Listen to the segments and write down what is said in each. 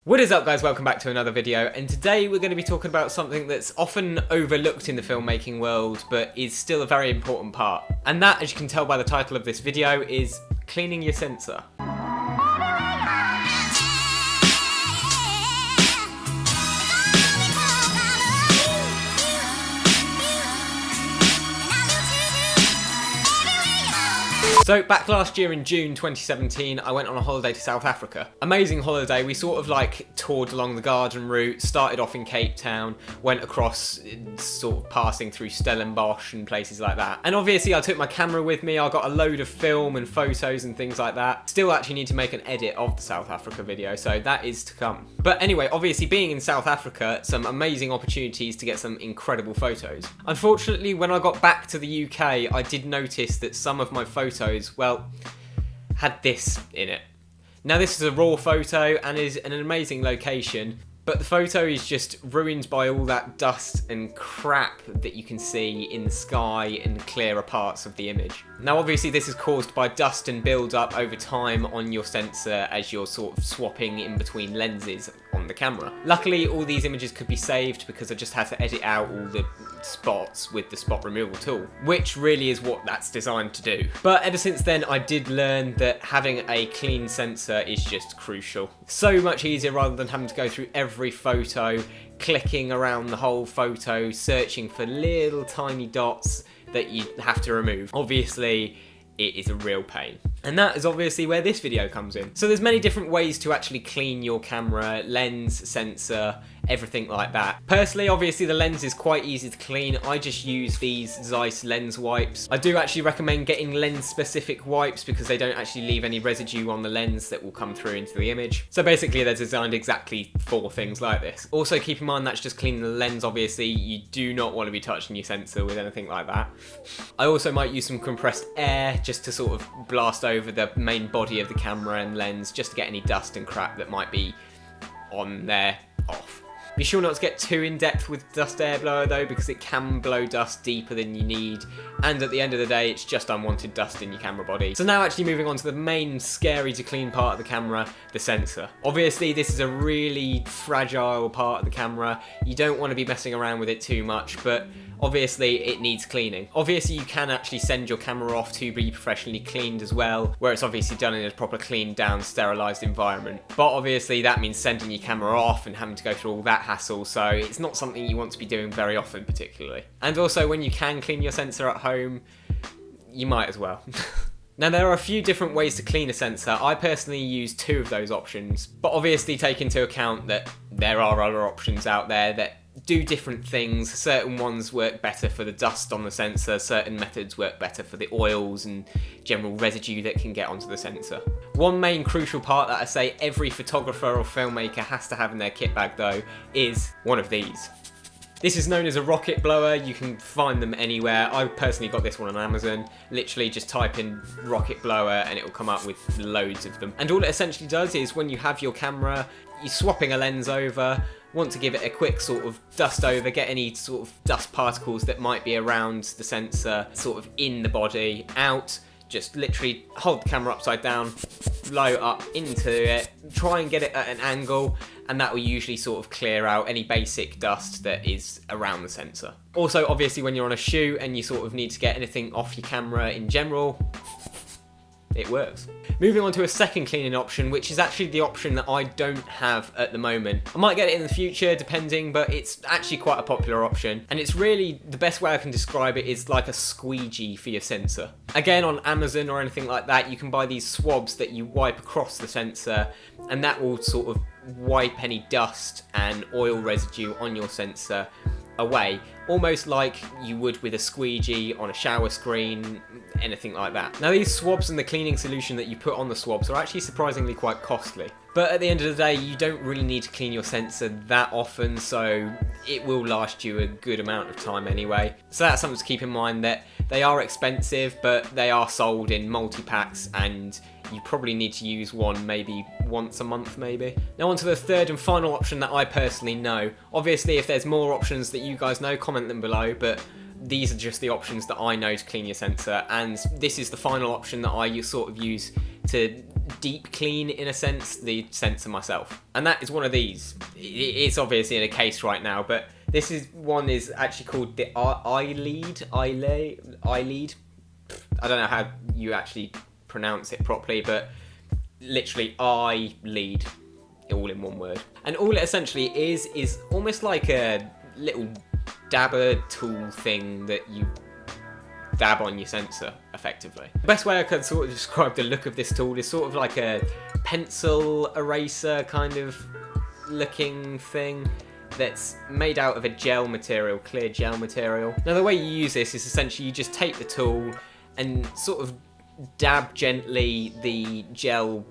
What is up, guys? Welcome back to another video, and today we're going to be talking about something that's often overlooked in the filmmaking world but is still a very important part. And that, as you can tell by the title of this video, is cleaning your sensor. So back last year in June 2017, I went on a holiday to South Africa. Amazing holiday. We sort of like toured along the garden route, started off in Cape Town, went across, sort of passing through Stellenbosch and places like that. And obviously I took my camera with me, I got a load of film and photos and things like that. Still actually need to make an edit of the South Africa video, so that is to come. But anyway, obviously being in South Africa, some amazing opportunities to get some incredible photos. Unfortunately, when I got back to the UK, I did notice that some of my photos, well, had this in it. Now this is a raw photo and is in an amazing location, but the photo is just ruined by all that dust and crap that you can see in the sky and clearer parts of the image. Now obviously this is caused by dust and build up over time on your sensor as you're sort of swapping in between lenses on the camera. Luckily all these images could be saved because I just had to edit out all the spots with the spot removal tool, which really is what that's designed to do. But ever since then I did learn that having a clean sensor is just crucial. So much easier rather than having to go through every photo, clicking around the whole photo, searching for little tiny dots that you have to remove. Obviously it is a real pain. And that is obviously where this video comes in. So there's many different ways to actually clean your camera, lens, sensor, everything like that. Personally, obviously the lens is quite easy to clean. I just use these Zeiss lens wipes. I do actually recommend getting lens specific wipes because they don't actually leave any residue on the lens that will come through into the image. So basically they're designed exactly for things like this. Also keep in mind that's just cleaning the lens, obviously. You do not want to be touching your sensor with anything like that. I also might use some compressed air just to sort of blast over the main body of the camera and lens just to get any dust and crap that might be on there off. Be sure not to get too in depth with dust air blower though, because it can blow dust deeper than you need, and at the end of the day it's just unwanted dust in your camera body. So now actually moving on to the main scary to clean part of the camera, the sensor. Obviously this is a really fragile part of the camera. You don't want to be messing around with it too much, but obviously it needs cleaning. Obviously you can actually send your camera off to be professionally cleaned as well, where it's obviously done in a proper cleaned down, sterilised environment. But obviously that means sending your camera off and having to go through all that hassle, so it's not something you want to be doing very often particularly. And also when you can clean your sensor at home, you might as well. Now there are a few different ways to clean a sensor. I personally use two of those options, but obviously take into account that there are other options out there that do different things. Certain ones work better for the dust on the sensor, certain methods work better for the oils and general residue that can get onto the sensor. One main crucial part that I say every photographer or filmmaker has to have in their kit bag though is one of these. This is known as a rocket blower. You can find them anywhere. I personally got this one on Amazon. Literally just type in rocket blower and it will come up with loads of them. And all it essentially does is when you have your camera, you're swapping a lens over, want to give it a quick sort of dust over, get any sort of dust particles that might be around the sensor sort of in the body out, just literally hold the camera upside down, blow up into it, try and get it at an angle, and that will usually sort of clear out any basic dust that is around the sensor. Also obviously when you're on a shoot and you sort of need to get anything off your camera in general, it works. Moving on to a second cleaning option, which is actually the option that I don't have at the moment. I might get it in the future depending, but it's actually quite a popular option. And it's really, the best way I can describe it is like a squeegee for your sensor. Again, on Amazon or anything like that, you can buy these swabs that you wipe across the sensor, and that will sort of wipe any dust and oil residue on your sensor away, almost like you would with a squeegee on a shower screen, anything like that. Now these swabs and the cleaning solution that you put on the swabs are actually surprisingly quite costly. But at the end of the day, you don't really need to clean your sensor that often, so it will last you a good amount of time anyway. So that's something to keep in mind, that they are expensive, but they are sold in multi-packs and you probably need to use one maybe once a month maybe. Now on to the third and final option that I personally know. Obviously if there's more options that you guys know, comment them below, but these are just the options that I know to clean your sensor, and this is the final option that I sort of use to deep clean, in a sense, the sensor myself. And that is one of these. It's obviously in a case right now, but this is actually called the iLead. I don't know how you actually pronounce it properly, but literally iLead, all in one word. And all it essentially is almost like a little dabber tool thing that you dab on your sensor, effectively. The best way I could sort of describe the look of this tool is sort of like a pencil eraser kind of looking thing that's made out of a gel material, clear gel material. Now the way you use this is essentially you just take the tool and sort of dab gently the gel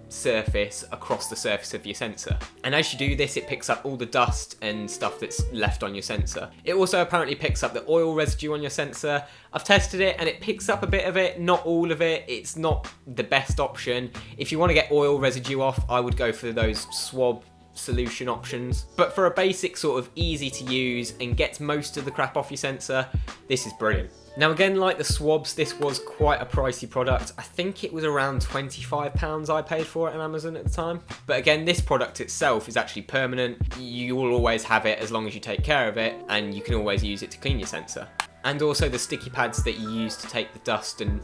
surface across the surface of your sensor. And as you do this, it picks up all the dust and stuff that's left on your sensor. It also apparently picks up the oil residue on your sensor. I've tested it and it picks up a bit of it, not all of it. It's not the best option. If you want to get oil residue off, I would go for those swab solution options. But for a basic sort of easy to use and gets most of the crap off your sensor, this is brilliant. Now again, like the swabs, this was quite a pricey product. I think it was around £25 I paid for it on Amazon at the time. But again, this product itself is actually permanent. You will always have it as long as you take care of it, and you can always use it to clean your sensor. And also the sticky pads that you use to take the dust and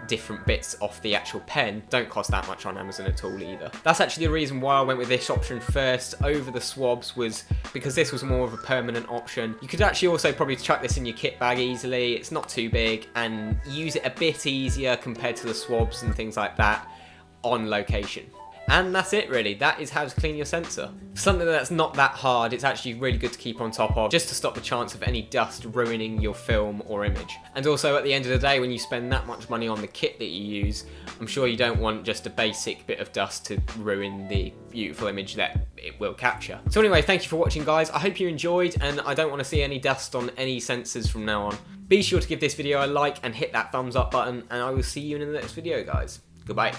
different bits off the actual pen don't cost that much on Amazon at all either. That's actually the reason why I went with this option first over the swabs, was because this was more of a permanent option. You could actually also probably chuck this in your kit bag easily. It's not too big and use it a bit easier compared to the swabs and things like that on location. And that's it really, that is how to clean your sensor. For something that's not that hard, it's actually really good to keep on top of, just to stop the chance of any dust ruining your film or image. And also at the end of the day, when you spend that much money on the kit that you use, I'm sure you don't want just a basic bit of dust to ruin the beautiful image that it will capture. So anyway, thank you for watching guys, I hope you enjoyed, and I don't want to see any dust on any sensors from now on. Be sure to give this video a like and hit that thumbs up button, and I will see you in the next video guys. Goodbye.